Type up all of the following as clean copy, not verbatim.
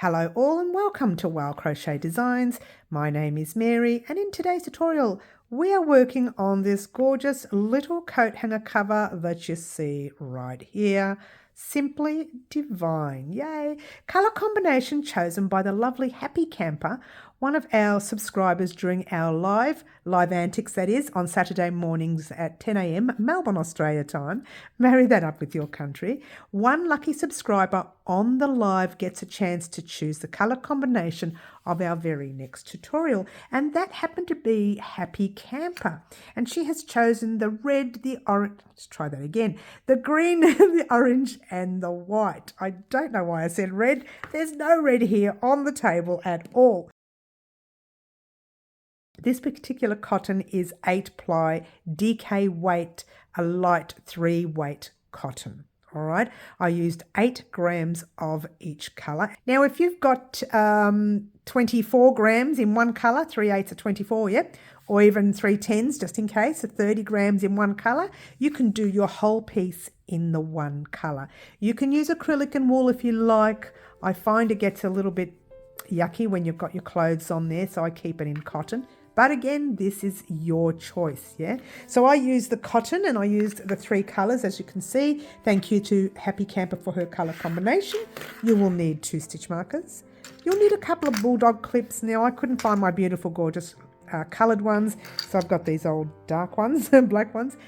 Hello all and welcome to Crochet Designs. My name is Mary and in today's tutorial we are working on this gorgeous little coat hanger cover that you see right here. Simply divine. Yay! Colour combination chosen by the lovely Happy Camper, one of our subscribers during our live Antics, that is, on Saturday mornings at 10 a.m. Melbourne, Australia time. Marry that up with your country. One lucky subscriber on the live gets a chance to choose the colour combination of our very next tutorial, and that happened to be Happy Camper, and she has chosen the red, the orange, let's try that again, the green, the orange and the white. I don't know why I said red. There's no red here on the table at all. This particular cotton is 8-ply DK weight, a light 3-weight cotton. All right, I used 8 grams of each colour. Now, if you've got 24 grams in one colour, 3/8 are 24, yeah, or even 3/10s just in case, so 30 grams in one colour, you can do your whole piece in the one colour. You can use acrylic and wool if you like. I find it gets a little bit yucky when you've got your clothes on there, so I keep it in cotton. But again, this is your choice, yeah? So I used the cotton and I used the 3 colours, as you can see. Thank you to Happy Camper for her colour combination. You will need 2 stitch markers. You'll need a couple of bulldog clips. Now, I couldn't find my beautiful, gorgeous coloured ones, so I've got these old dark ones, black ones,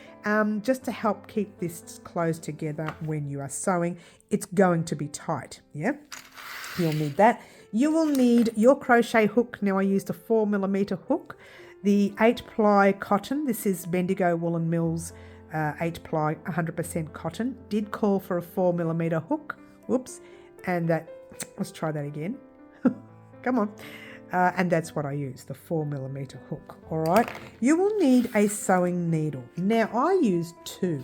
just to help keep this closed together when you are sewing. It's going to be tight, yeah? You'll need that. You will need your crochet hook. Now I used a 4mm hook. The 8-ply cotton, this is Bendigo Woolen Mills 8-ply 100% cotton, did call for a 4mm hook. Whoops. And that, let's try that again. Come on. And that's what I used, the 4mm hook. All right. You will need a sewing needle. Now I used 2,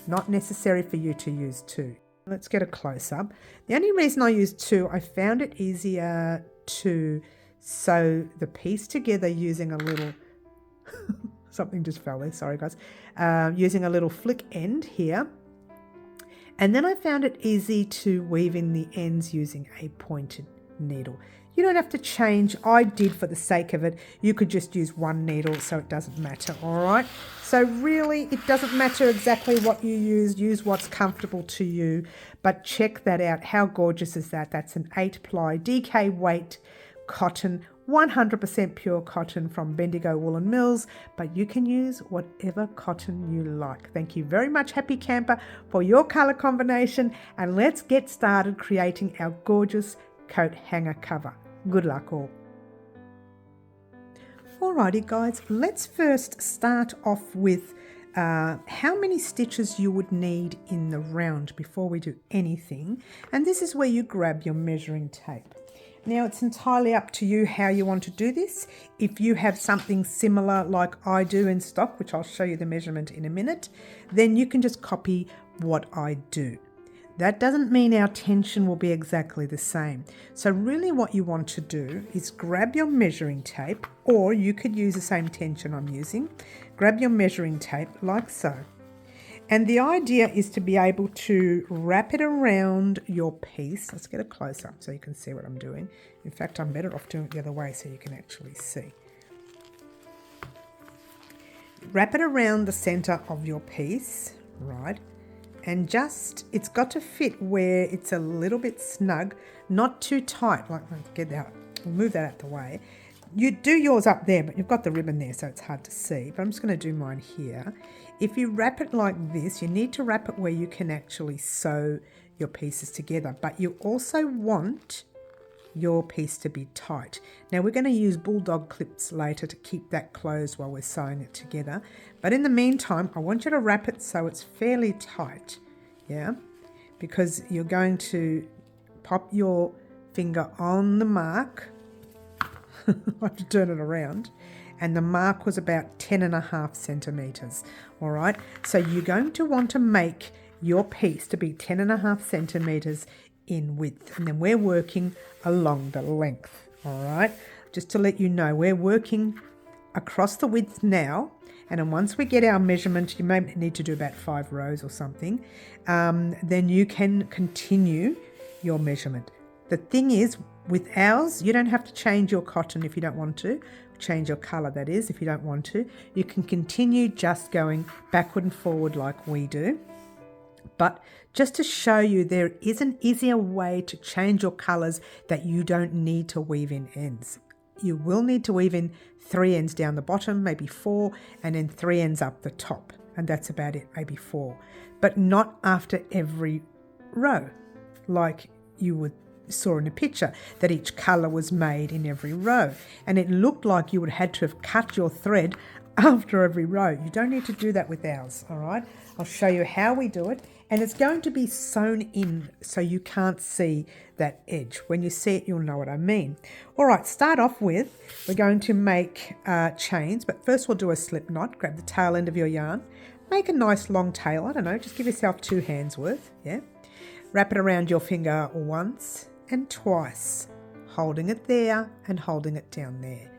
not necessary for you to use 2. Let's get a close-up. The only reason I used 2, I found it easier to sew the piece together using a little, something just fell there, sorry guys, using a little flick end here. And then I found it easy to weave in the ends using a pointed needle. You don't have to change. I did for the sake of it. You could just use 1 needle, so it doesn't matter, all right? So really, it doesn't matter exactly what you use what's comfortable to you, but check that out. How gorgeous is that? That's an 8-ply DK weight cotton, 100% pure cotton from Bendigo Woolen Mills, but you can use whatever cotton you like. Thank you very much, Happy Camper, for your colour combination, and let's get started creating our gorgeous coat hanger cover. Good luck all. Alrighty guys, let's first start off with how many stitches you would need in the round before we do anything. And this is where you grab your measuring tape. Now it's entirely up to you how you want to do this. If you have something similar like I do in stock, which I'll show you the measurement in a minute, then you can just copy what I do. That doesn't mean our tension will be exactly the same. So really what you want to do is grab your measuring tape, or you could use the same tension I'm using. Grab your measuring tape like so. And the idea is to be able to wrap it around your piece. Let's get a close up so you can see what I'm doing. In fact, I'm better off doing it the other way so you can actually see. Wrap it around the center of your piece, right? And just, it's got to fit where it's a little bit snug, not too tight. Like, get that, we'll move that out the way. You do yours up there, but you've got the ribbon there, so it's hard to see. But I'm just going to do mine here. If you wrap it like this, you need to wrap it where you can actually sew your pieces together. But you also want your piece to be tight. Now we're going to use bulldog clips later to keep that closed while we're sewing it together. But in the meantime, I want you to wrap it so it's fairly tight, yeah? Because you're going to pop your finger on the mark. I have to turn it around. And the mark was about 10.5 centimeters, all right? So you're going to want to make your piece to be 10.5 centimeters in width, and then we're working along the length. All right, just to let you know, we're working across the width now, and then once we get our measurement, you may need to do about 5 rows or something, then you can continue your measurement. The thing is, with ours, you don't have to change your cotton if you don't want to. Change your colour, that is, if you don't want to. You can continue just going backward and forward like we do. But just to show you, there is an easier way to change your colours that you don't need to weave in ends. You will need to weave in 3 ends down the bottom, maybe 4, and then 3 ends up the top. And that's about it, maybe 4. But not after every row, like you would saw in the picture, that each colour was made in every row. And it looked like you would have had to have cut your thread after every row. You don't need to do that with ours, all right? I'll show you how we do it. And it's going to be sewn in so you can't see that edge. When you see it, you'll know what I mean. All right, start off with, we're going to make chains, but first we'll do a slip knot. Grab the tail end of your yarn. Make a nice long tail. I don't know, just give yourself 2 hands worth, yeah? Wrap it around your finger once and twice, holding it there and holding it down there,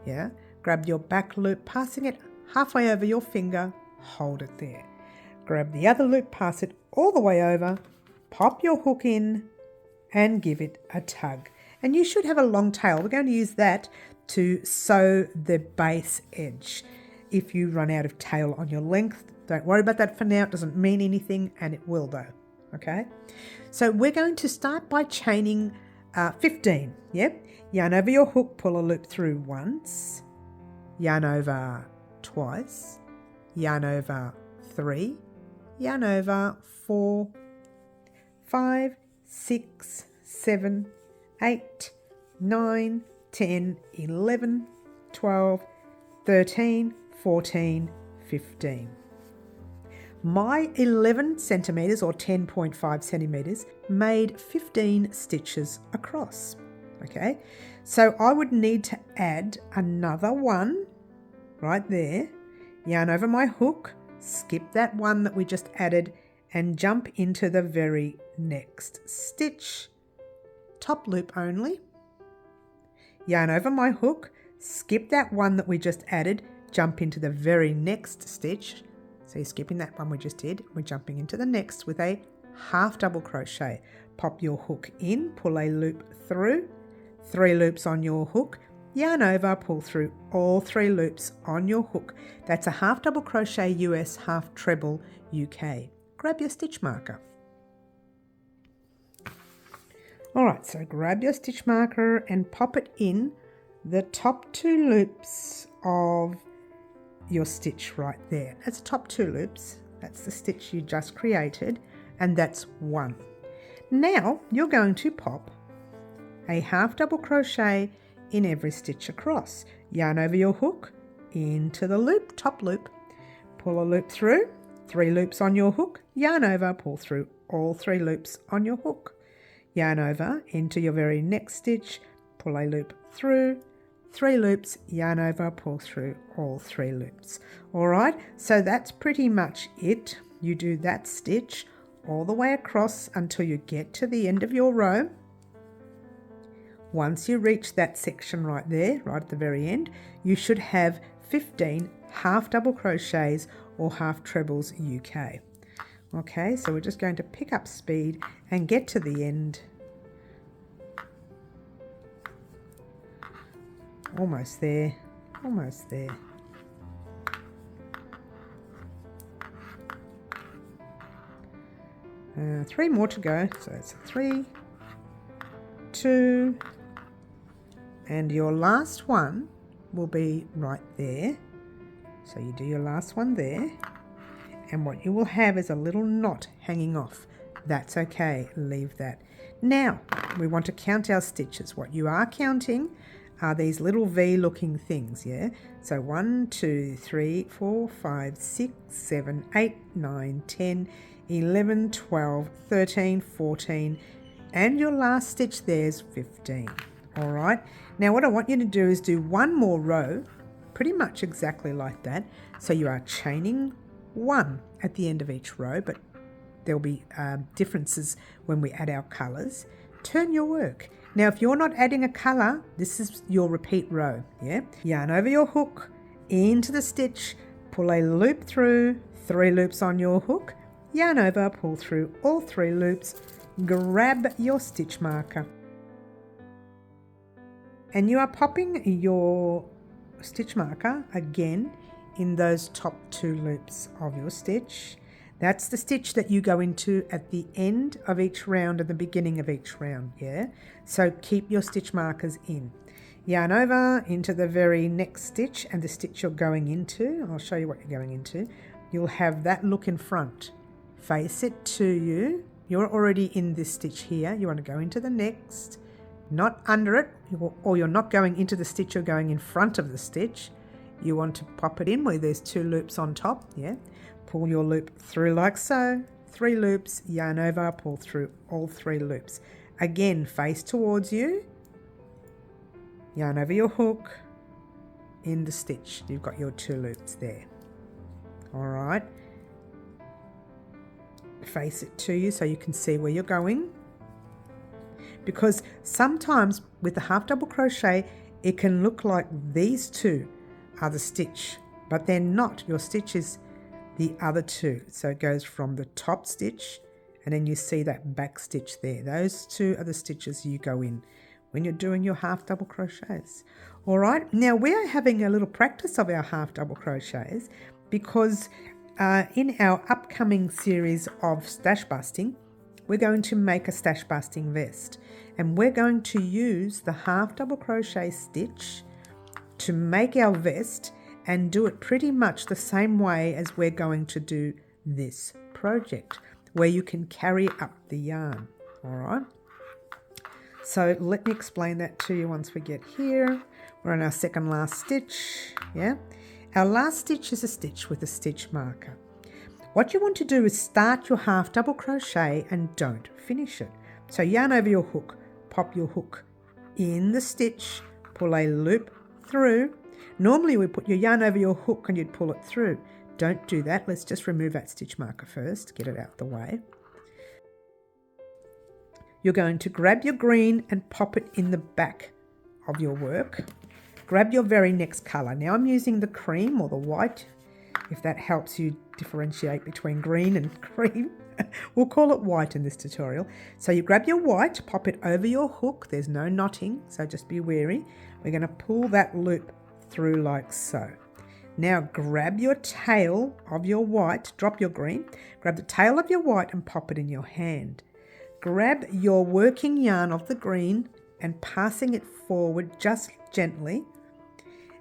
yeah? Grab your back loop, passing it halfway over your finger, hold it there. Grab the other loop, pass it all the way over, pop your hook in and give it a tug. And you should have a long tail. We're going to use that to sew the base edge. If you run out of tail on your length, don't worry about that for now. It doesn't mean anything, and it will though, okay? So we're going to start by chaining 15, yep? Yarn over your hook, pull a loop through once, yarn over twice, yarn over 3, yarn over 4, 5, 6, 7, 8, 9, 10, 11, 12, 13, 14, 15. My 11 centimetres or 10.5 centimetres made 15 stitches across, okay? So I would need to add another one right there, yarn over my hook, skip that one that we just added and jump into the very next stitch, top loop only, yarn over my hook, skip that one that we just added, jump into the very next stitch. So you're skipping that one we just did, we're jumping into the next with a half double crochet. Pop your hook in, pull a loop through, 3 loops on your hook, yarn over, pull through all 3 loops on your hook. That's a half double crochet US, half treble UK. Grab your stitch marker. All right, so grab your stitch marker and pop it in the top 2 loops of your stitch right there. That's the top 2 loops. That's the stitch you just created, and that's 1. Now you're going to pop a half double crochet in every stitch across. Yarn over your hook, into the loop, top loop, pull a loop through, 3 loops on your hook, yarn over, pull through all 3 loops on your hook, yarn over into your very next stitch, pull a loop through, 3 loops, yarn over, pull through all 3 loops. All right, so that's pretty much it. You do that stitch all the way across until you get to the end of your row. Once you reach that section right there, right at the very end, you should have 15 half double crochets or half trebles UK. Okay, so we're just going to pick up speed and get to the end. Almost there, almost there. Three more to go, so it's 3, 2, and your last one will be right there. So you do your last one there, and what you will have is a little knot hanging off. That's okay, leave that. Now we want to count our stitches. What you are counting are these little V looking things, yeah? So 1, 2, 3, 4, 5, 6, 7, 8, 9, 10, 11, 12, 13, 14, and your last stitch there's 15. All right, now what I want you to do is do one more row, pretty much exactly like that. So you are chaining 1 at the end of each row, but there'll be differences when we add our colours. Turn your work. Now, if you're not adding a colour, this is your repeat row, yeah? Yarn over your hook, into the stitch, pull a loop through, 3 loops on your hook, yarn over, pull through all 3 loops, grab your stitch marker. And you are popping your stitch marker again in those top 2 loops of your stitch. That's the stitch that you go into at the end of each round and the beginning of each round, yeah? So keep your stitch markers in. Yarn over into the very next stitch and the stitch you're going into. I'll show you what you're going into. You'll have that look in front. Face it to you. You're already in this stitch here. You want to go into the next, not under it, or you're not going into the stitch, you're going in front of the stitch. You want to pop it in where there's 2 loops on top, yeah? Pull your loop through like so, 3 loops, yarn over, pull through all 3 loops. Again, face towards you, yarn over your hook, in the stitch. You've got your 2 loops there. All right. Face it to you so you can see where you're going. Because sometimes with the half double crochet, it can look like these 2 are the stitch, but they're not. Your stitch is the other 2. So it goes from the top stitch and then you see that back stitch there. Those 2 are the stitches you go in when you're doing your half double crochets. All right, now we are having a little practice of our half double crochets because in our upcoming series of stash busting, we're going to make a stash busting vest, and we're going to use the half double crochet stitch to make our vest and do it pretty much the same way as we're going to do this project, where you can carry up the yarn. All right, so let me explain that to you once we get here. We're on our second last stitch, yeah? Our last stitch is a stitch with a stitch marker. What you want to do is start your half double crochet and don't finish it. So yarn over your hook, pop your hook in the stitch, pull a loop through. Normally we put your yarn over your hook and you'd pull it through. Don't do that. Let's just remove that stitch marker first, get it out of the way. You're going to grab your green and pop it in the back of your work. Grab your very next colour. Now I'm using the cream or the white, if that helps you differentiate between green and cream. We'll call it white in this tutorial. So you grab your white, pop it over your hook. There's no knotting, so just be wary. We're going to pull that loop through like so. Now grab your tail of your white, drop your green, grab the tail of your white and pop it in your hand. Grab your working yarn of the green and passing it forward just gently.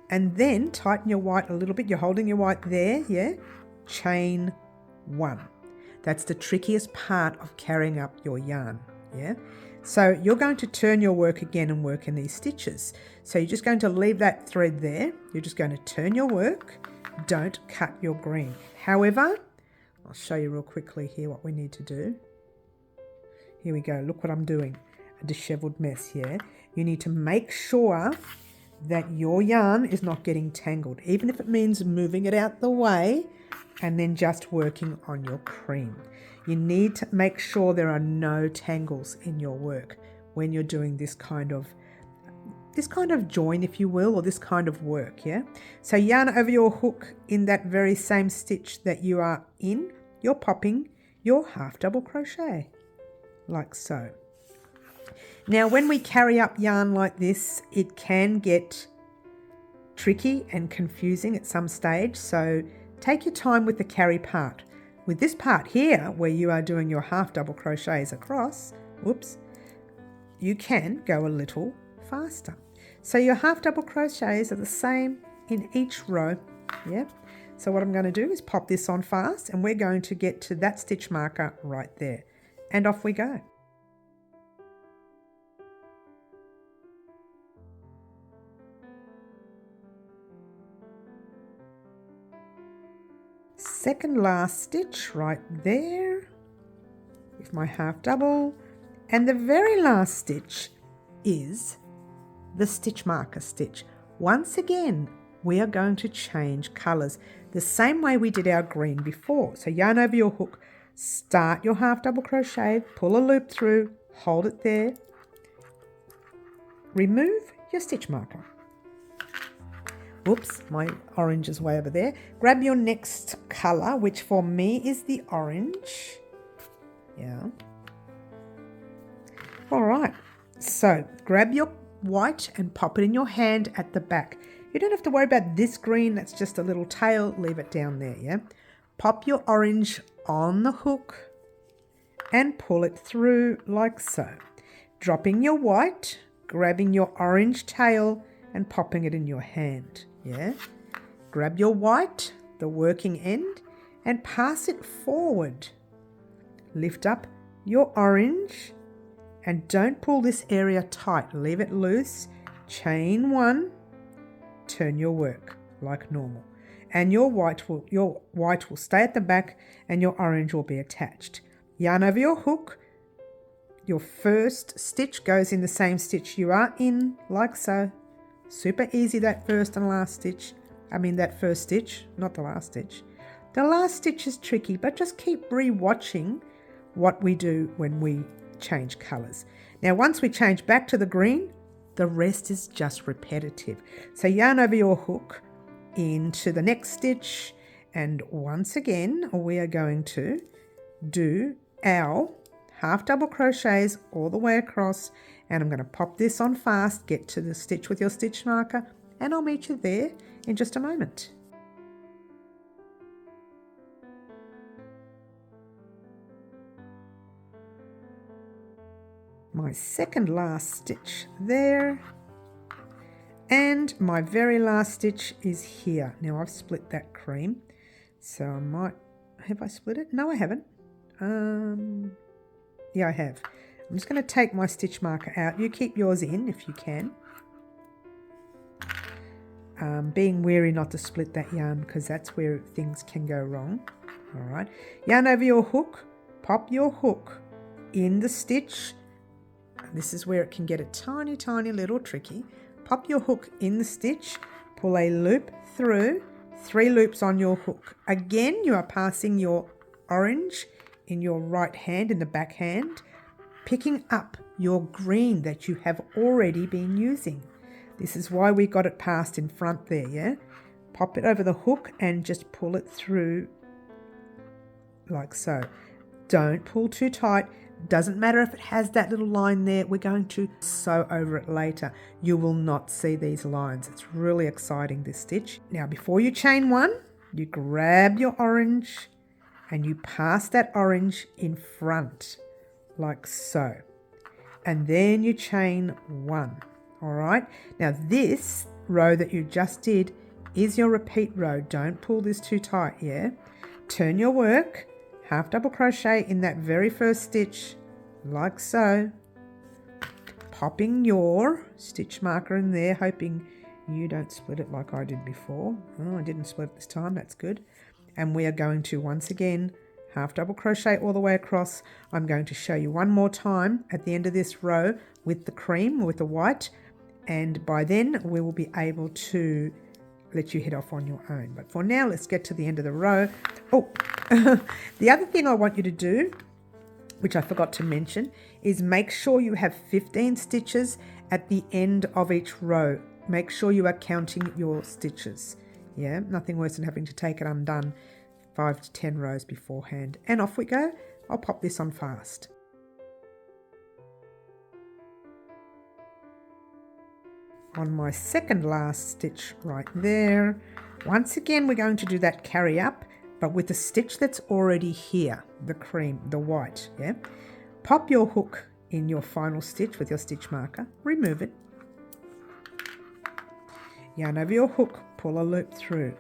And then tighten your white a little bit. You're holding your white there, yeah? Chain 1. That's the trickiest part of carrying up your yarn, yeah? So you're going to turn your work again and work in these stitches. So you're just going to leave that thread there. You're just going to turn your work. Don't cut your green. However, I'll show you real quickly here what we need to do. Here we go. Look what I'm doing. A disheveled mess here. You need to make sure that your yarn is not getting tangled, even if it means moving it out the way and then just working on your cream. You need to make sure there are no tangles in your work when you're doing this kind of join, if you will, or this kind of work, yeah? So yarn over your hook in that very same stitch that you are in, you're popping your half double crochet, like so. Now, when we carry up yarn like this, it can get tricky and confusing at some stage, so take your time with the carry part. With this part here, where you are doing your half double crochets across, whoops, you can go a little faster. So your half double crochets are the same in each row, yeah? So what I'm going to do is pop this on fast, and we're going to get to that stitch marker right there. And off we go. Second last stitch right there with my half double, and the very last stitch is the stitch marker stitch. Once again, we are going to change colors the same way we did our green before. So yarn over your hook, start your half double crochet, pull a loop through, hold it there, remove your stitch marker. Whoops, my orange is way over there. Grab your next color, which for me is the orange. Yeah. All right, so grab your white and pop it in your hand at the back. You don't have to worry about this green, that's just a little tail, leave it down there, yeah? Pop your orange on the hook and pull it through like so. Dropping your white, grabbing your orange tail and popping it in your hand, yeah? Grab your white, the working end, and pass it forward. Lift up your orange and don't pull this area tight. Leave it loose. Chain one, turn your work like normal. And your white will stay at the back and your orange will be attached. Yarn over your hook. Your first stitch goes in the same stitch you are in, like so. Super easy, that first and last stitch. That first stitch, not the last stitch. The last stitch is tricky, but just keep re-watching what we do when we change colours. Now, once we change back to the green, the rest is just repetitive. So yarn over your hook into the next stitch, and once again, we are going to do our half double crochets all the way across, and I'm going to pop this on fast, get to the stitch with your stitch marker, and I'll meet you there in just a moment. My second last stitch there, and my very last stitch is here. Now I've split that cream, so have I split it? No, I haven't. Yeah, I have. I'm just going to take my stitch marker out. You keep yours in if you can. Being wary not to split that yarn because that's where things can go wrong. All right, yarn over your hook, pop your hook in the stitch. This is where it can get a tiny, tiny little tricky. Pop your hook in the stitch, pull a loop through, 3 loops on your hook. Again, you are passing your orange in your right hand, in the back hand, picking up your green that you have already been using. This is why we got it passed in front there, yeah? Pop it over the hook and just pull it through like so. Don't pull too tight. Doesn't matter if it has that little line there. We're going to sew over it later. You will not see these lines. It's really exciting, this stitch. Now, before you chain one, you grab your orange and you pass that orange in front like so. And then you chain one. All right. Now, this row that you just did is your repeat row. Don't pull this too tight, yeah? Turn your work. Half double crochet in that very first stitch like so, popping your stitch marker in there, hoping you don't split it like I did before. Oh, I didn't split it this time, that's good. And we are going to once again half double crochet all the way across. I'm going to show you one more time at the end of this row with the cream, with the white, and by then we will be able to let you head off on your own. But for now, let's get to the end of the row. Oh, the other thing I want you to do, which I forgot to mention, is make sure you have 15 stitches at the end of each row. Make sure you are counting your stitches. Yeah, nothing worse than having to take it undone 5 to 10 rows beforehand. And off we go. I'll pop this on fast. On my second last stitch right there, once again we're going to do that carry up, but with the stitch that's already here, the cream, the white, yeah? Pop your hook in your final stitch with your stitch marker, remove it, yarn over your hook, pull a loop through,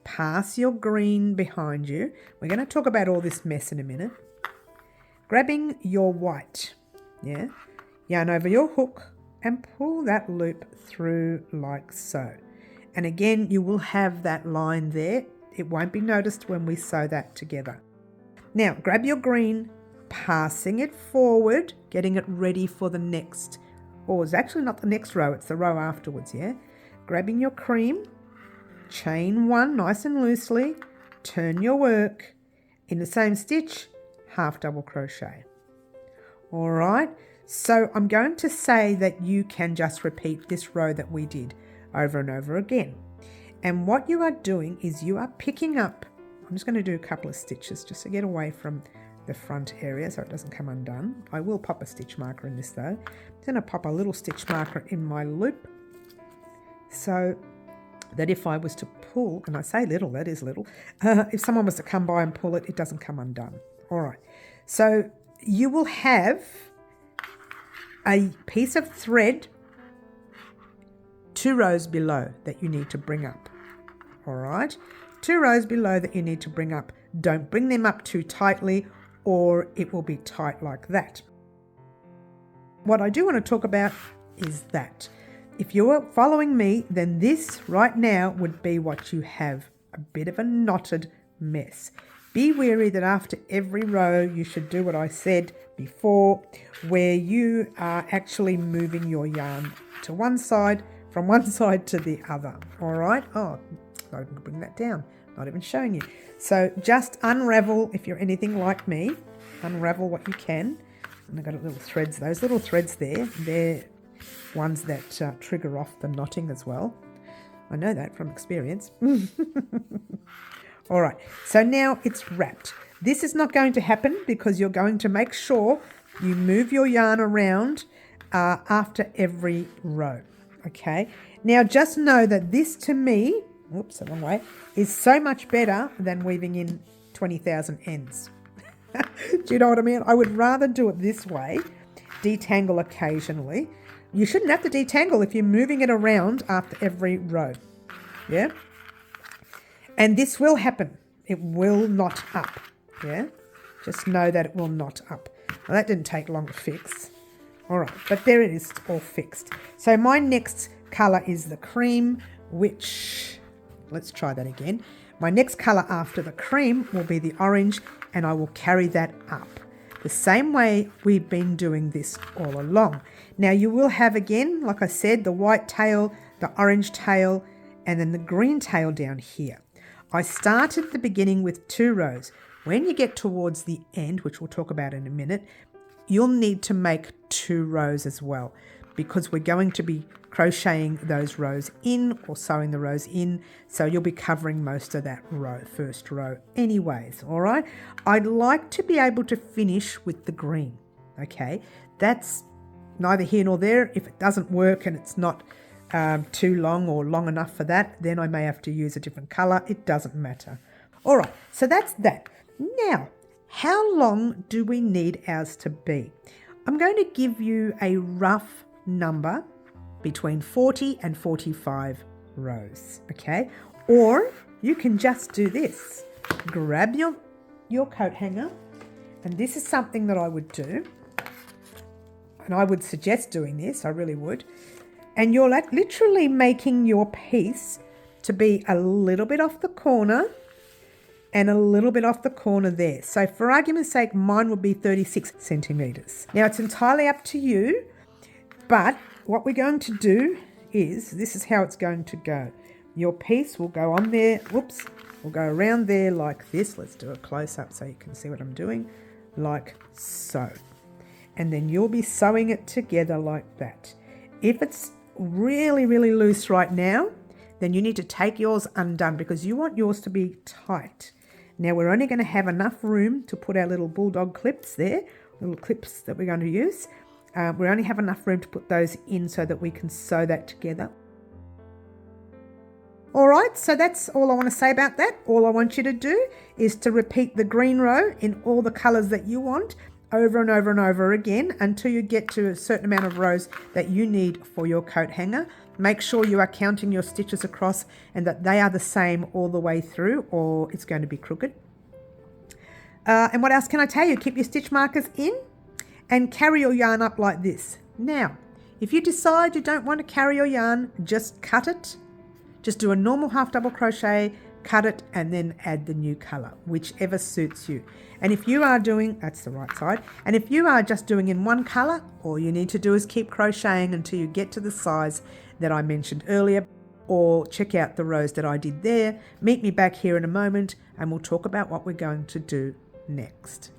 pass your green behind you. We're going to talk about all this mess in a minute. Grabbing your white, yeah? Yarn over your hook and pull that loop through like so. And again, you will have that line there. It won't be noticed when we sew that together. Now, grab your green, passing it forward, getting it ready for the next, or it's actually not the next row, it's the row afterwards, yeah? Grabbing your cream, chain one nice and loosely, turn your work, in the same stitch, half double crochet. All right, so I'm going to say that you can just repeat this row that we did over and over again. And what you are doing is you are picking up, I'm just going to do a couple of stitches just to get away from the front area so it doesn't come undone. I will pop a stitch marker in this though. Then I pop a little stitch marker in my loop so that if I was to pull, and I say little, that is little, if someone was to come by and pull it, it doesn't come undone. All right, so you will have a piece of thread 2 rows below that you need to bring up. All right, 2 rows below that you need to bring up. Don't bring them up too tightly or it will be tight like that. What I do want to talk about is that if you're following me, then this right now would be what you have, a bit of a knotted mess. Be wary that after every row you should do what I said before, where you are actually moving your yarn to one side, from one side to the other. All right, oh, not even bring that down, not even showing you. So just unravel, if you're anything like me, unravel what you can. And I've got little threads, those little threads there, they're ones that trigger off the knotting as well. I know that from experience. All right, so now it's wrapped. This is not going to happen because you're going to make sure you move your yarn around after every row. Okay, now just know that this to me, whoops, the wrong way, is so much better than weaving in 20,000 ends. Do you know what I mean? I would rather do it this way, detangle occasionally. You shouldn't have to detangle if you're moving it around after every row. Yeah? And this will happen. It will knot up. Yeah? Just know that it will knot up. Well, that didn't take long to fix. All right, but there it is, all fixed. So my next colour is the cream, which, let's try that again. My next colour after the cream will be the orange, and I will carry that up the same way we've been doing this all along. Now you will have, again, like I said, the white tail, the orange tail, and then the green tail down here. I started the beginning with 2 rows. When you get towards the end, which we'll talk about in a minute, you'll need to make 2 rows as well, because we're going to be crocheting those rows in or sewing the rows in, so you'll be covering most of that row, first row anyways. All right, I'd like to be able to finish with the green. Okay, that's neither here nor there. If it doesn't work and it's not too long or long enough for that, then I may have to use a different color. It doesn't matter. All right, so that's that. Now, how long do we need ours to be? I'm going to give you a rough number between 40 and 45 rows, okay? Or you can just do this. Grab your coat hanger, and this is something that I would do, and I would suggest doing this, I really would. And you're like literally making your piece to be a little bit off the corner and a little bit off the corner there. So for argument's sake, mine would be 36 centimeters. Now it's entirely up to you, but what we're going to do is, this is how it's going to go. Your piece will go on there, whoops, will go around there like this. Let's do a close up so you can see what I'm doing, like so. And then you'll be sewing it together like that. If it's really, really loose right now, then you need to take yours undone because you want yours to be tight. Now we're only going to have enough room to put our little bulldog clips there, little clips that we're going to use. We only have enough room to put those in so that we can sew that together. All right, so that's all I want to say about that. All I want you to do is to repeat the green row in all the colours that you want over and over and over again until you get to a certain amount of rows that you need for your coat hanger. Make sure you are counting your stitches across and that they are the same all the way through, or it's going to be crooked. And what else can I tell you? Keep your stitch markers in and carry your yarn up like this. Now, if you decide you don't want to carry your yarn, just cut it. Just do a normal half double crochet, cut it, and then add the new colour, whichever suits you. And if you are doing, that's the right side, and if you are just doing in one colour, all you need to do is keep crocheting until you get to the size that I mentioned earlier, or check out the rows that I did there. Meet me back here in a moment and we'll talk about what we're going to do next.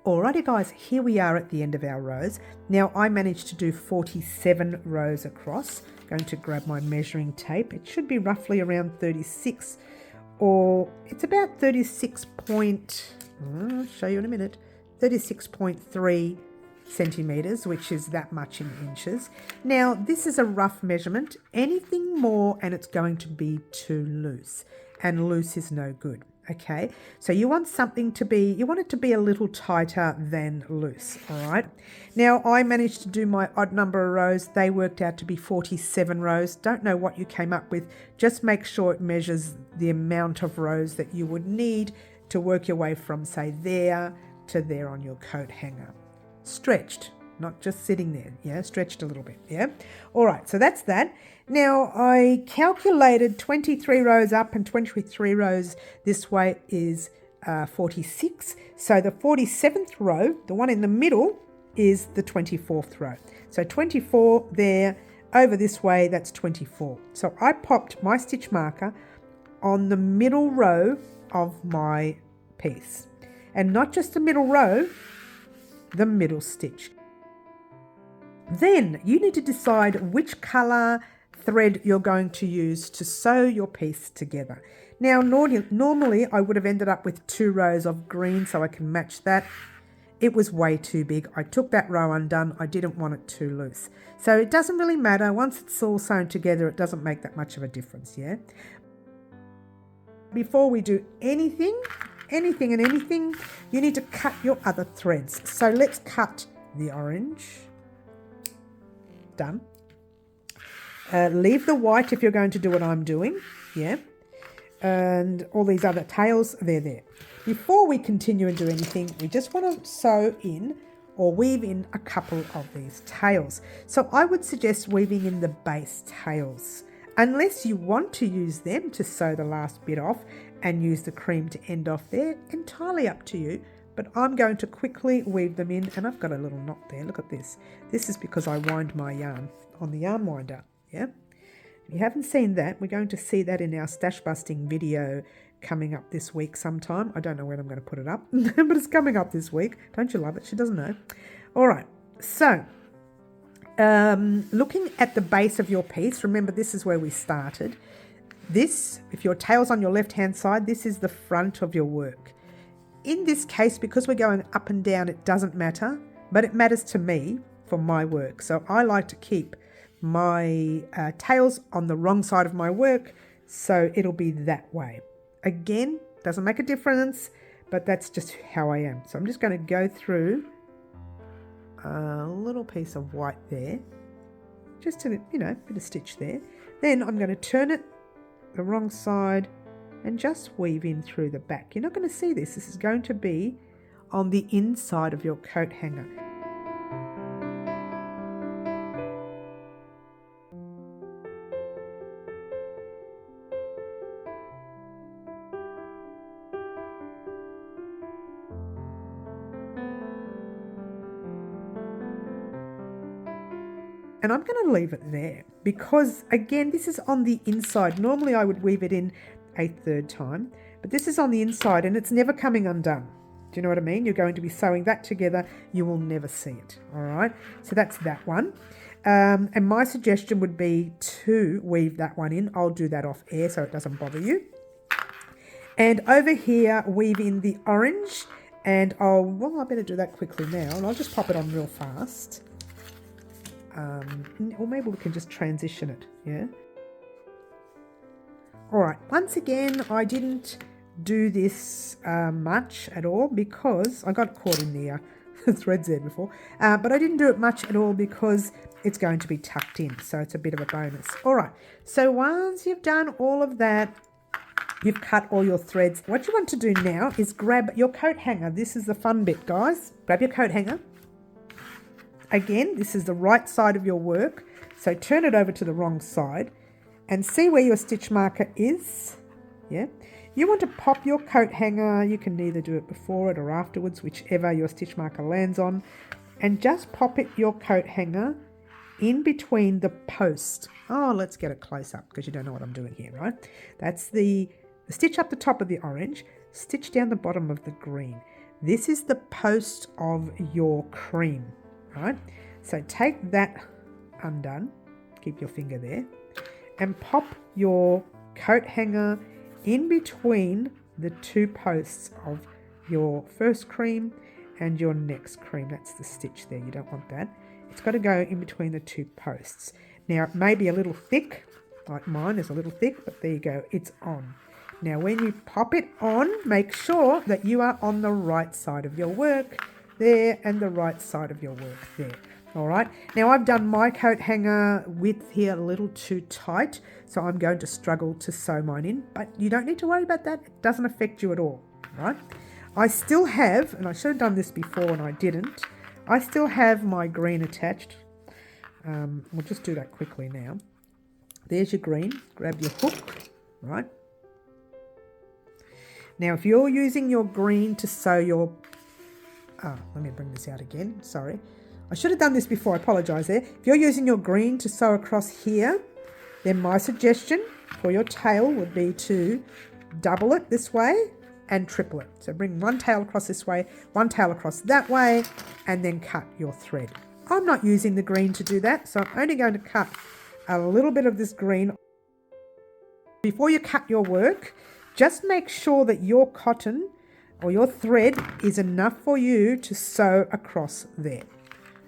Alrighty guys, here we are at the end of our rows. Now I managed to do 47 rows across. I'm going to grab my measuring tape. It should be roughly around 36 or it's about I'll show you in a minute, 36.3 centimeters, which is that much in inches. Now, this is a rough measurement. Anything more and it's going to be too loose, and loose is no good. Okay, so you want something to be, you want it to be a little tighter than loose. All right, now I managed to do my odd number of rows. They worked out to be 47 rows. Don't know what you came up with. Just make sure it measures the amount of rows that you would need to work your way from, say, there to there on your coat hanger. Stretched, not just sitting there. Yeah, stretched a little bit. Yeah, all right, so that's that. Now, I calculated 23 rows up and 23 rows this way is 46. So the 47th row, the one in the middle, is the 24th row. So 24 there, over this way, that's 24. So I popped my stitch marker on the middle row of my piece. And not just the middle row, the middle stitch. Then you need to decide which colour thread you're going to use to sew your piece together. Now, normally I would have ended up with 2 rows of green so I can match that. It was way too big. I took that row undone. I didn't want it too loose. So it doesn't really matter. Once it's all sewn together, it doesn't make that much of a difference, yeah? Before we do anything, you need to cut your other threads. So let's cut the orange. Done. Leave the white if you're going to do what I'm doing, yeah, and all these other tails, they're there. Before we continue and do anything, we just want to sew in or weave in a couple of these tails. So I would suggest weaving in the base tails, unless you want to use them to sew the last bit off and use the cream to end off there, entirely up to you. But I'm going to quickly weave them in, and I've got a little knot there. Look at this. This is because I wind my yarn on the yarn winder. Yeah, if you haven't seen that, we're going to see that in our stash busting video coming up this week sometime. I don't know when I'm going to put it up, but it's coming up this week. Don't you love it? She doesn't know. All right, so looking at the base of your piece, remember this is where we started. This, if your tail's on your left hand side, this is the front of your work. In this case, because we're going up and down, it doesn't matter, but it matters to me for my work. So I like to keep my tails on the wrong side of my work, so it'll be that way. Again, doesn't make a difference, but that's just how I am. So I'm just going to go through a little piece of white there, just to, bit of stitch there. Then I'm going to turn it the wrong side and just weave in through the back. You're not going to see this. This is going to be on the inside of your coat hanger. And I'm going to leave it there because, again, this is on the inside. Normally I would weave it in a third time, but this is on the inside and it's never coming undone. Do you know what I mean? You're going to be sewing that together. You will never see it. All right. So that's that one. And my suggestion would be to weave that one in. I'll do that off air so it doesn't bother you. And over here, weave in the orange. And I better do that quickly now. And I'll just pop it on real fast. Or maybe we can just transition it, yeah? All right, once again, I didn't do this much at all because I got caught in the threads there before, but I didn't do it much at all because it's going to be tucked in, so it's a bit of a bonus. All right, so once you've done all of that, you've cut all your threads. What you want to do now is grab your coat hanger. This is the fun bit, guys. Grab your coat hanger. Again, this is the right side of your work, so turn it over to the wrong side and see where your stitch marker is. Yeah, you want to pop your coat hanger. You can either do it before it or afterwards, whichever your stitch marker lands on, and just pop your coat hanger in between the post. Oh, let's get it close up because you don't know what I'm doing here, right? That's the stitch up the top of the orange, stitch down the bottom of the green. This is the post of your cream. Right, so take that undone, keep your finger there, and pop your coat hanger in between the 2 posts of your first cream and your next cream. That's the stitch there, you don't want that. It's got to go in between the 2 posts. Now it may be a little thick, like mine is a little thick, but there you go, it's on. Now when you pop it on, make sure that you are on the right side of your work there and the right side of your work there. All right, now I've done my coat hanger width here a little too tight, so I'm going to struggle to sew mine in, but you don't need to worry about that. It doesn't affect you at all, right? I still have, and I should have done this before and I didn't, I still have my green attached. We'll just do that quickly now. There's your green, grab your hook, right? Now if you're using your green to sew your, let me bring this out again, sorry. I should have done this before, I apologise there. If you're using your green to sew across here, then my suggestion for your tail would be to double it this way and triple it. So bring one tail across this way, one tail across that way, and then cut your thread. I'm not using the green to do that, so I'm only going to cut a little bit of this green. Before you cut your work, just make sure that your cotton or your thread is enough for you to sew across there.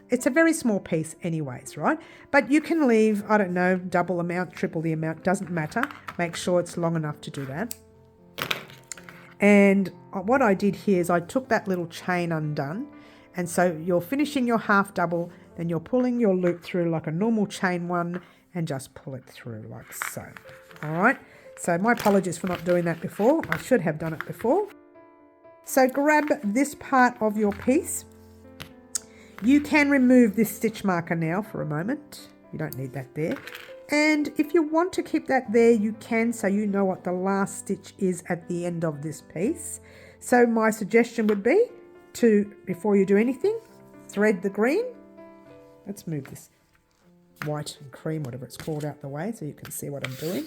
It's a very small piece anyways, right? But you can leave, I don't know, double amount, triple the amount, doesn't matter. Make sure it's long enough to do that. And what I did here is I took that little chain undone. And so you're finishing your half double, then you're pulling your loop through like a normal chain one and just pull it through like so. All right. So my apologies for not doing that before. I should have done it before. So grab this part of your piece. You can remove this stitch marker now for a moment. You don't need that there. And if you want to keep that there, you can, so you know what the last stitch is at the end of this piece. So my suggestion would be to, before you do anything, thread the green. Let's move this white and cream, whatever it's called, out the way so you can see what I'm doing.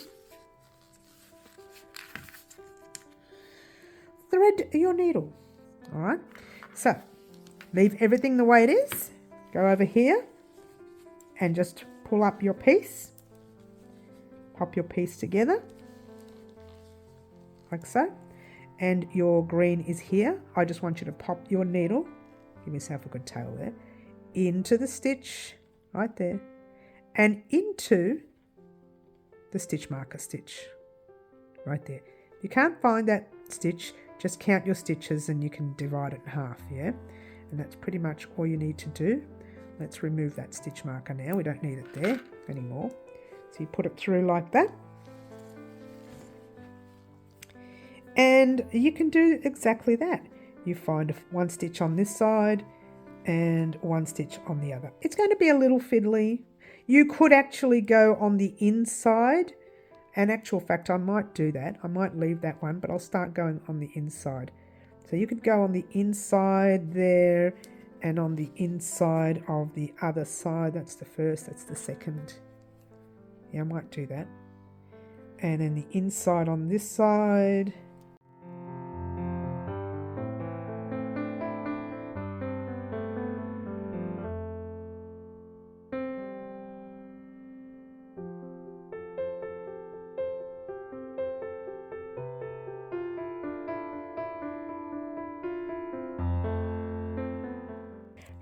Thread your needle. All right. So leave everything the way it is. Go over here and just pull up your piece. Pop your piece together like so. And your green is here. I just want you to pop your needle, give yourself a good tail there, into the stitch right there and into the stitch marker stitch right there. If you can't find that stitch, just count your stitches and you can divide it in half, yeah? And that's pretty much all you need to do. Let's remove that stitch marker now. We don't need it there anymore. So you put it through like that. And you can do exactly that. You find one stitch on this side and one stitch on the other. It's going to be a little fiddly. You could actually go on the inside. In actual fact, I might do that. I might leave that one, but I'll start going on the inside. So you could go on the inside there and on the inside of the other side. That's the first, that's the second. Yeah, I might do that. And then the inside on this side.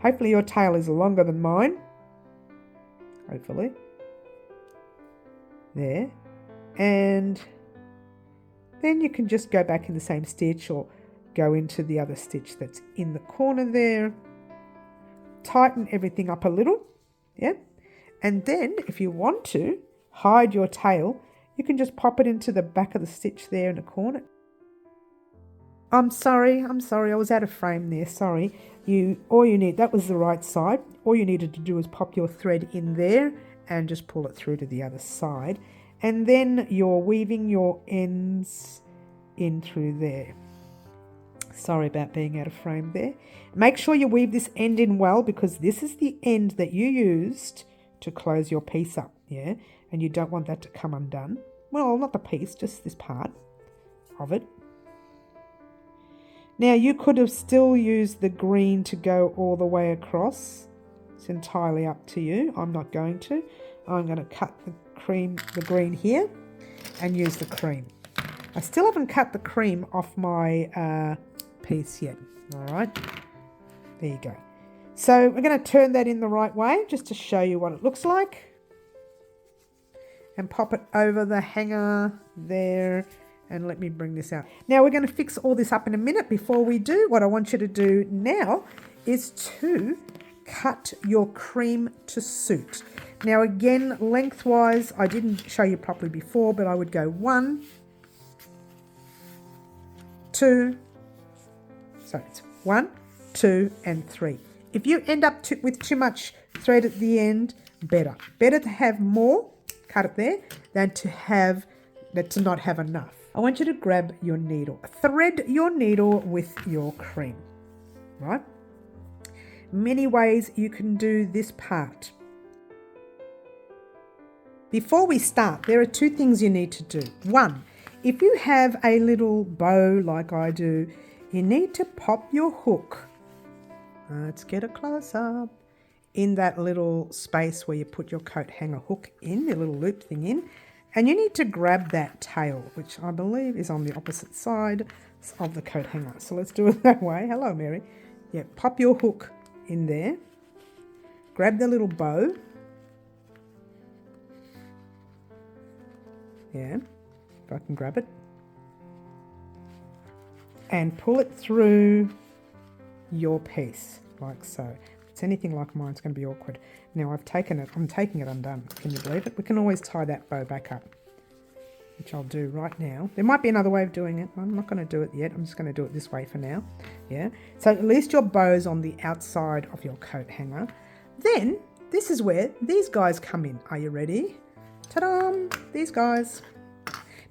Hopefully your tail is longer than mine. Hopefully. There. And then you can just go back in the same stitch or go into the other stitch that's in the corner there. Tighten everything up a little. Yeah. And then if you want to hide your tail, you can just pop it into the back of the stitch there in the corner. I'm sorry, I was out of frame there, sorry. All you need, that was the right side. All you needed to do was pop your thread in there and just pull it through to the other side. And then you're weaving your ends in through there. Sorry about being out of frame there. Make sure you weave this end in well because this is the end that you used to close your piece up, yeah? And you don't want that to come undone. Well, not the piece, just this part of it. Now you could have still used the green to go all the way across. It's entirely up to you. I'm not going to. I'm going to cut the green here and use the cream. I still haven't cut the cream off my piece yet. All right, there you go. So we're going to turn that in the right way just to show you what it looks like. And pop it over the hanger there. And let me bring this out. Now we're going to fix all this up in a minute. Before we do, what I want you to do now is to cut your cream to suit. Now again, lengthwise, I didn't show you properly before, but I would go 1, 2, so it's 1, 2, and 3. If you end up with too much thread at the end, better. Better to have more, cut it there, than to not have enough. I want you to grab your needle. Thread your needle with your cream, right? Many ways you can do this part. Before we start, there are 2 things you need to do. 1, if you have a little bow like I do, you need to pop your hook. Let's get a close up. In that little space where you put your coat hanger hook in, the little loop thing in, and you need to grab that tail, which I believe is on the opposite side of the coat hanger. So let's do it that way. Hello, Mary. Yeah, pop your hook in there. Grab the little bow. Yeah, if I can grab it. And pull it through your piece, like so. If it's anything like mine, it's going to be awkward. Now I'm taking it undone. Can you believe it? We can always tie that bow back up, which I'll do right now. There might be another way of doing it. I'm not going to do it yet. I'm just going to do it this way for now. Yeah. So at least your bow's on the outside of your coat hanger. Then this is where these guys come in. Are you ready? Ta-da! These guys.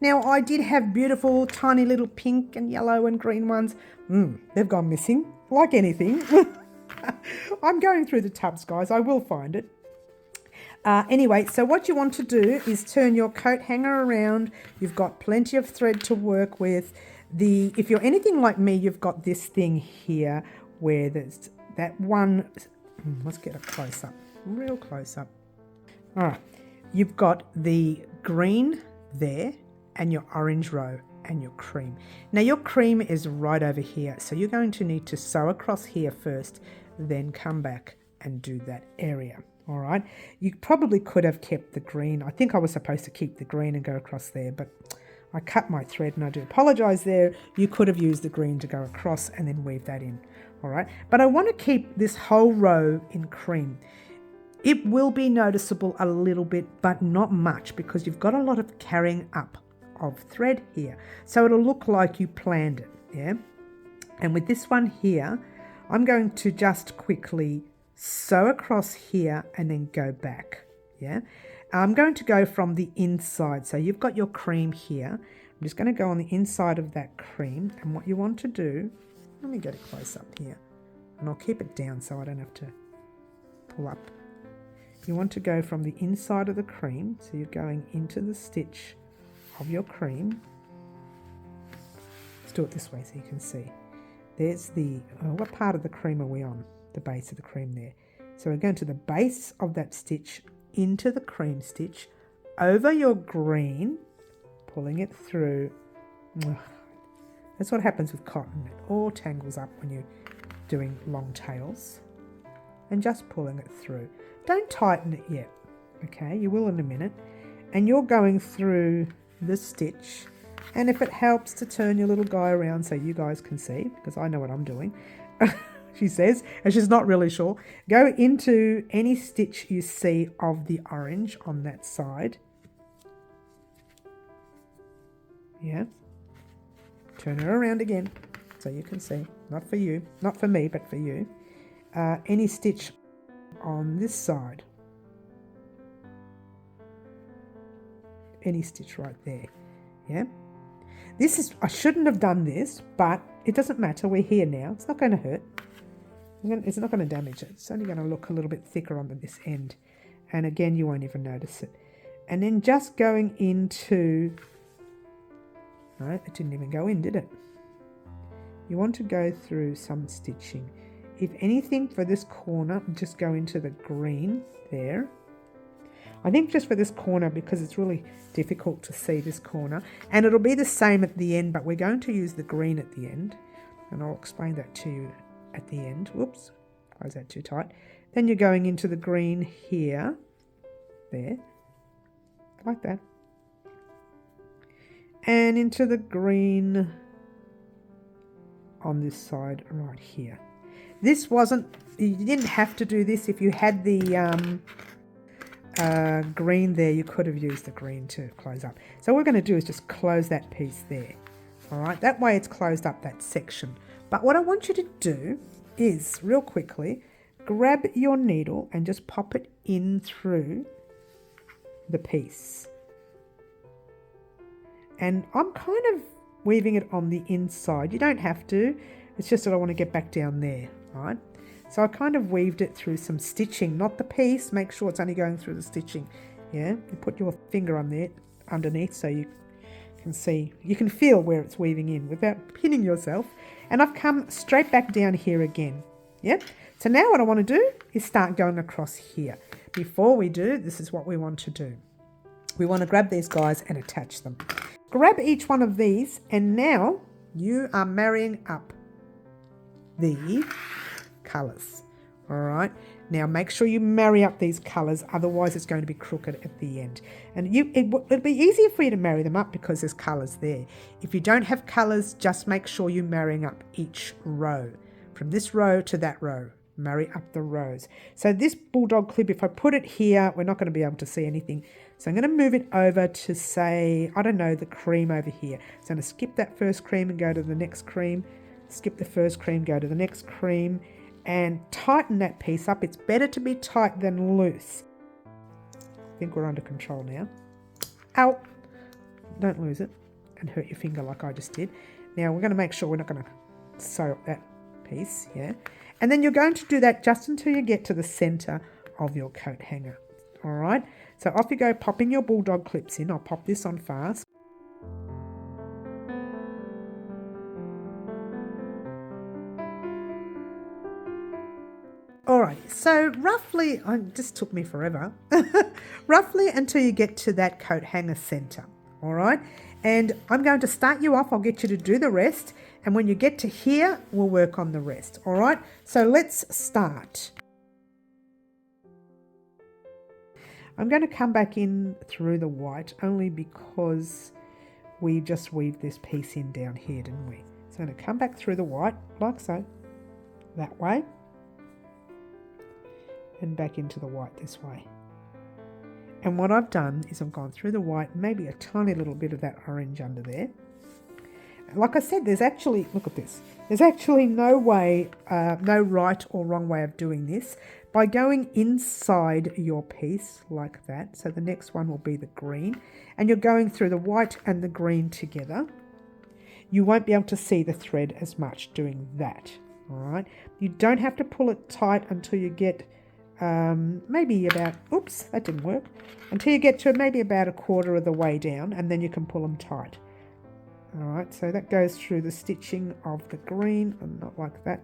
Now I did have beautiful tiny little pink and yellow and green ones. They've gone missing, like anything. I'm going through the tubs, guys. I will find it. Anyway, so what you want to do is turn your coat hanger around. You've got plenty of thread to work with. If you're anything like me, you've got this thing here where there's that one. Let's get a close up, real close up. All right, you've got the green there and your orange row and your cream. Now your cream is right over here, so you're going to need to sew across here first, then come back and do that area. All right, you probably could have kept the green. I think I was supposed to keep the green and go across there, but I cut my thread and I do apologize there. You could have used the green to go across and then weave that in. All right, but I want to keep this whole row in cream. It will be noticeable a little bit, but not much, because you've got a lot of carrying up of thread here. So it'll look like you planned it, yeah? And with this one here, I'm going to just quickly sew across here and then go back, yeah? I'm going to go from the inside. So you've got your cream here. I'm just going to go on the inside of that cream. And what you want to do, let me get it close up here. And I'll keep it down so I don't have to pull up. You want to go from the inside of the cream. So you're going into the stitch of your cream. Let's do it this way so you can see. There's the, what part of the cream are we on? The base of the cream there. So we're going to the base of that stitch, into the cream stitch, over your green, pulling it through. That's what happens with cotton. It all tangles up when you're doing long tails. And just pulling it through. Don't tighten it yet, okay? You will in a minute. And you're going through the stitch. And if it helps to turn your little guy around so you guys can see, because I know what I'm doing, she says, and she's not really sure, go into any stitch you see of the orange on that side. Yeah. Turn her around again so you can see. Not for you, not for me, but for you. Any stitch on this side. Any stitch right there. Yeah. This is, I shouldn't have done this, but it doesn't matter. We're here now. It's not going to hurt. It's not going to damage it. It's only going to look a little bit thicker on this end. And again, you won't even notice it. And then just going into, no, it didn't even go in, did it? You want to go through some stitching. If anything for this corner, just go into the green there. I think just for this corner, because it's really difficult to see this corner. And it'll be the same at the end, but we're going to use the green at the end. And I'll explain that to you at the end. Whoops, close that too tight. Then you're going into the green here, there, like that. And into the green on this side right here. This wasn't, you didn't have to do this. If you had the green there, you could have used the green to close up. So what we're going to do is just close that piece there. All right, that way it's closed up that section. But what I want you to do is, real quickly, grab your needle and just pop it in through the piece. And I'm kind of weaving it on the inside. You don't have to. It's just that I want to get back down there, right? So I kind of weaved it through some stitching, not the piece. Make sure it's only going through the stitching. Yeah, you put your finger on there underneath so you can see, you can feel where it's weaving in without pinning yourself. And I've come straight back down here again. Yeah. So now what I want to do is start going across here. Before we do, this is what we want to do. We want to grab these guys and attach them. Grab each one of these, and now you are marrying up the colours. All right, now make sure you marry up these colours, otherwise it's going to be crooked at the end. And it'll be easier for you to marry them up because there's colours there. If you don't have colours, just make sure you're marrying up each row. From this row to that row, marry up the rows. So this bulldog clip, if I put it here, we're not going to be able to see anything. So I'm going to move it over to, say, I don't know, the cream over here. So I'm going to skip that first cream and go to the next cream. Skip the first cream, go to the next cream, and tighten that piece up. It's better to be tight than loose. I think we're under control now. Ow! Don't lose it and hurt your finger like I just did. Now we're going to make sure we're not going to sew up that piece, yeah? And then you're going to do that just until you get to the center of your coat hanger. All right, so off you go, popping your bulldog clips in. I'll pop this on fast. All right, so roughly, it just took me forever, roughly until you get to that coat hanger center. All right, and I'm going to start you off. I'll get you to do the rest. And when you get to here, we'll work on the rest. All right, so let's start. I'm going to come back in through the white only because we just weaved this piece in down here, didn't we? So I'm going to come back through the white like so, that way, and back into the white this way. And what I've done is I've gone through the white, maybe a tiny little bit of that orange under there. Like I said, there's actually, look at this, there's actually no way, no right or wrong way of doing this. By going inside your piece like that, so the next one will be the green, and you're going through the white and the green together, you won't be able to see the thread as much doing that, all right? You don't have to pull it tight until you get maybe about, oops, that didn't work, until you get to maybe about a quarter of the way down, and then you can pull them tight. All right, so that goes through the stitching of the green, and not like that.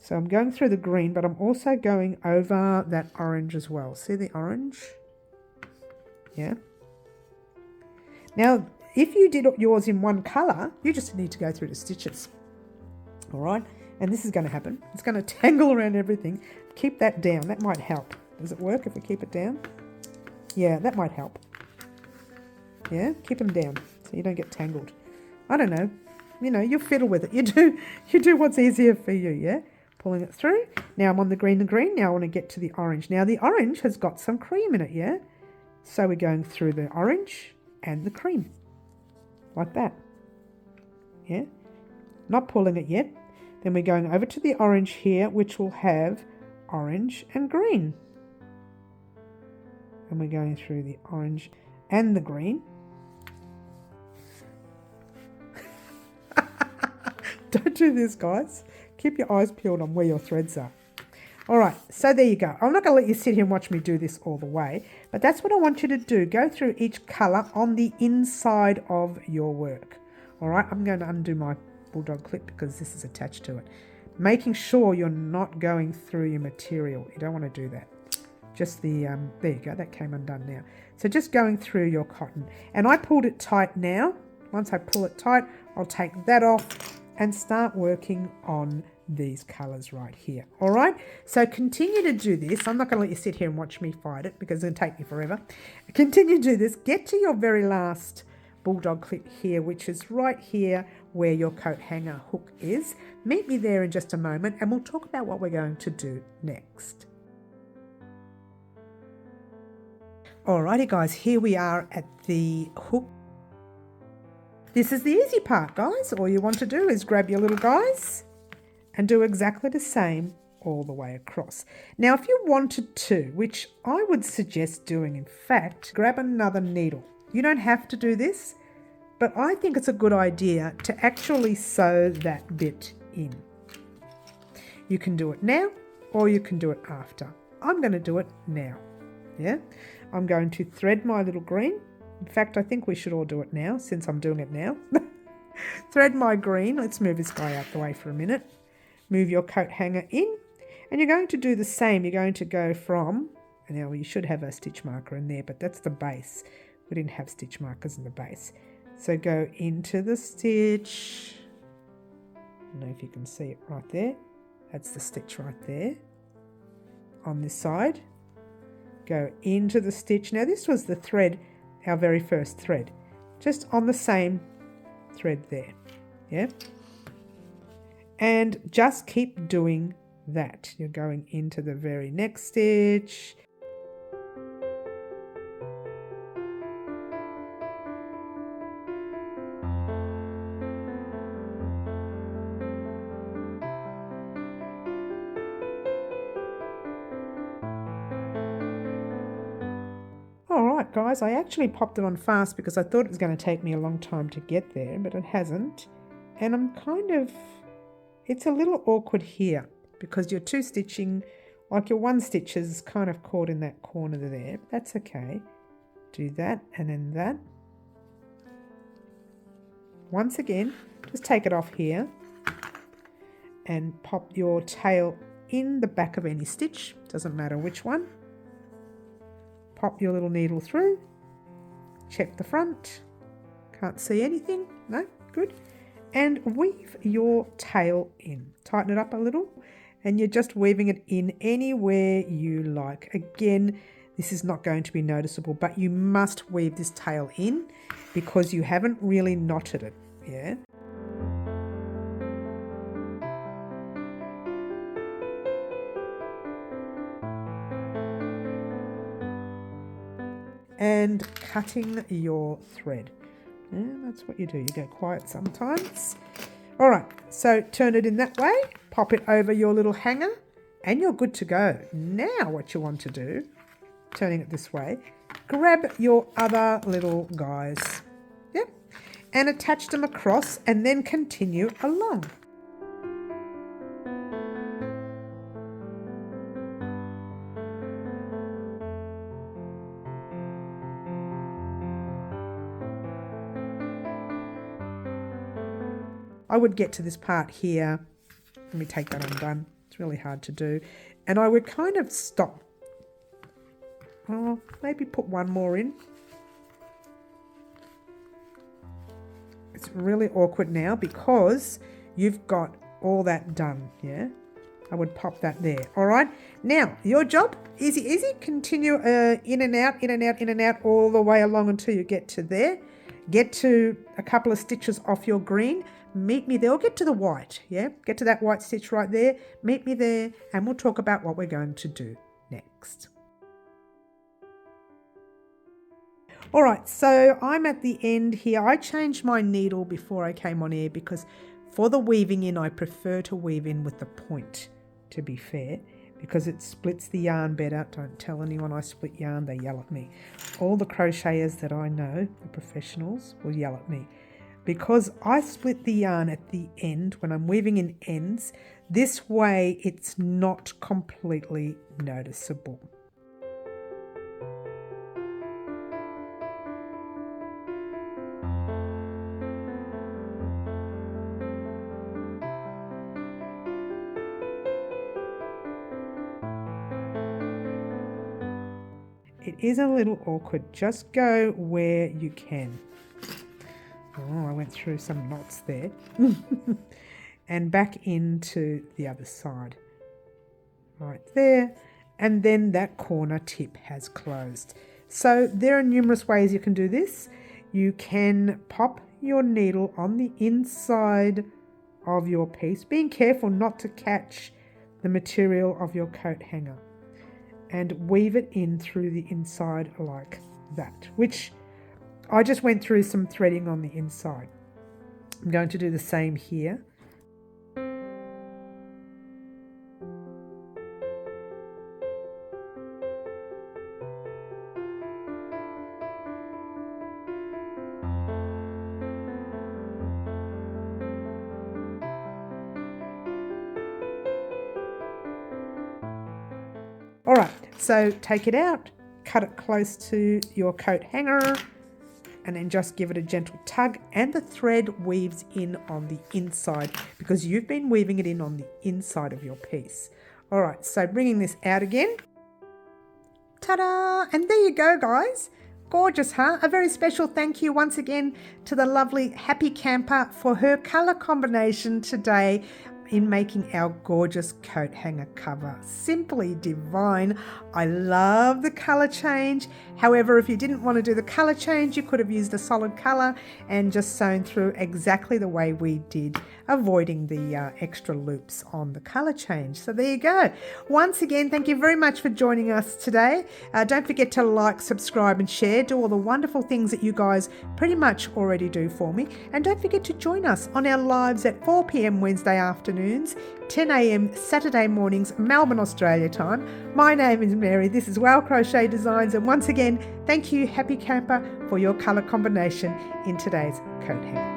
So I'm going through the green, but I'm also going over that orange as well. See the orange? Yeah. Now, if you did yours in one colour, you just need to go through the stitches. All right, and this is going to happen. It's going to tangle around everything. Keep that down. That might help. Does it work if we keep it down? Yeah, that might help. Yeah, keep them down so you don't get tangled. I don't know. You know, you fiddle with it. You do what's easier for you, yeah? Pulling it through. Now I'm on the green and green. Now I want to get to the orange. Now the orange has got some cream in it, yeah? So we're going through the orange and the cream. Like that. Yeah? Not pulling it yet. Then we're going over to the orange here, which will have orange and green. And we're going through the orange and the green. Don't do this, guys. Keep your eyes peeled on where your threads are. All right, so there you go. I'm not going to let you sit here and watch me do this all the way, but that's what I want you to do. Go through each colour on the inside of your work. All right, I'm going to undo my bulldog clip because this is attached to it. Making sure you're not going through your material. You don't want to do that. just the, there you go, that came undone now. So just going through your cotton. And I pulled it tight now. Once I pull it tight, I'll take that off and start working on these colours right here. All right, so continue to do this. I'm not going to let you sit here and watch me fight it because it's going to take me forever. Continue to do this. Get to your very last bulldog clip here, which is right here where your coat hanger hook is. Meet me there in just a moment and we'll talk about what we're going to do next. Alrighty guys, here we are at the hook. This is the easy part, guys. All you want to do is grab your little guys and do exactly the same all the way across. Now, if you wanted to, which I would suggest doing, in fact, grab another needle. You don't have to do this, but I think it's a good idea to actually sew that bit in. You can do it now or you can do it after. I'm going to do it now. Yeah, I'm going to thread my little green. In fact, I think we should all do it now since I'm doing it now. Thread my green. Let's move this guy out the way for a minute. Move your coat hanger in and you're going to do the same. You're going to go from, now you should have a stitch marker in there, but that's the base. We didn't have stitch markers in the base. So go into the stitch. I don't know if you can see it right there. That's the stitch right there. On this side, go into the stitch. Now this was the thread, our very first thread, just on the same thread there. Yeah. And just keep doing that. You're going into the very next stitch. Alright guys, I actually popped it on fast because I thought it was going to take me a long time to get there, but it hasn't. And I'm kind of, it's a little awkward here because you're two stitching, like your one stitch is kind of caught in that corner there. That's okay. Do that and then that. Once again, just take it off here and pop your tail in the back of any stitch. Doesn't matter which one. Pop your little needle through. Check the front. Can't see anything. No, good. And weave your tail in. Tighten it up a little and you're just weaving it in anywhere you like. Again, this is not going to be noticeable, but you must weave this tail in because you haven't really knotted it. Yeah. And cutting your thread. Yeah, that's what you do. You go quiet sometimes. All right, so turn it in that way, pop it over your little hanger, and you're good to go. Now what you want to do, turning it this way, grab your other little guys, yep, and attach them across and then continue along. I would get to this part here. Let me take that undone. It's really hard to do. And I would kind of stop. Oh, maybe put one more in. It's really awkward now because you've got all that done, yeah? I would pop that there, all right? Now, your job, easy, easy. Continue in and out, in and out, in and out, all the way along until you get to there. Get to a couple of stitches off your green. Meet me there, or get to the white, yeah? Get to that white stitch right there, meet me there, and we'll talk about what we're going to do next. All right, so I'm at the end here. I changed my needle before I came on air because for the weaving in, I prefer to weave in with the point, to be fair, because it splits the yarn better. Don't tell anyone I split yarn, they yell at me. All the crocheters that I know, the professionals, will yell at me. Because I split the yarn at the end when I'm weaving in ends, this way it's not completely noticeable. is a little awkward. Just go where you can. Oh, I went through some knots there. And back into the other side. Right there. And then that corner tip has closed. So there are numerous ways you can do this. You can pop your needle on the inside of your piece, being careful not to catch the material of your coat hanger, and weave it in through the inside like that, which I just went through some threading on the inside. I'm going to do the same here. All right, so take it out, cut it close to your coat hanger, and then just give it a gentle tug, and the thread weaves in on the inside because you've been weaving it in on the inside of your piece. All right, so bringing this out again. Ta-da! And there you go, guys. Gorgeous, huh? A very special thank you once again to the lovely Happy Camper for her colour combination today in making our gorgeous coat hanger cover. Simply divine. I love the colour change. However, if you didn't want to do the colour change, you could have used a solid colour and just sewn through exactly the way we did, avoiding the extra loops on the colour change. So there you go. Once again, thank you very much for joining us today. Don't forget to like, subscribe and share. Do all the wonderful things that you guys pretty much already do for me. And don't forget to join us on our lives at 4 p.m. Wednesday afternoons, 10 a.m. Saturday mornings, Melbourne, Australia time. My name is Mary. This is Crochet Designs. And once again, thank you, Happy Camper, for your colour combination in today's coat hanger.